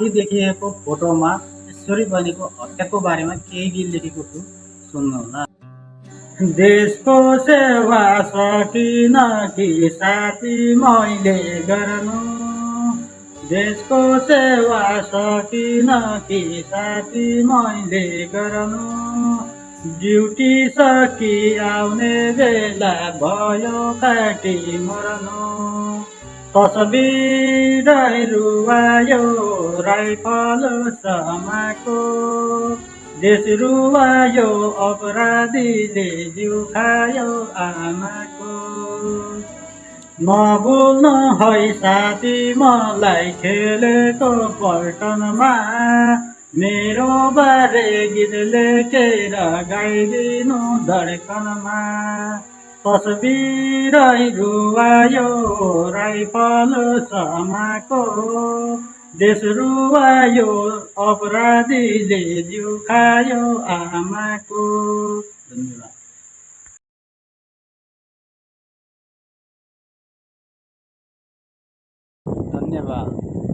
देखिएको फोटोमा ईश्वरी बहिनीको हत्याको बारेमा केही गीत लेखेको छु, सुन्नुहोला। देशको सेवा सकिन कि साथी मैले गर्नु, देशको सेवा सकिन कि साथी मैले गर्नु, ड्युटी सकि आउने बेला भयो काटी मर्नु, तस्बिरै रुवायो राइफल समाको, देश रुवायो अपराधीले जिउ खायो आमाको, नभुल्नु है साथी मलाई खेलेको पल्टनमा, मेरो बारे गीत लेखेर गाइदिनु धड्कनमा, तस्बिरै रुवायो राइफल समाको, देश रुवायो अपराधीले जिउ खायो आमाको। धन्यवाद। धन्यवाद।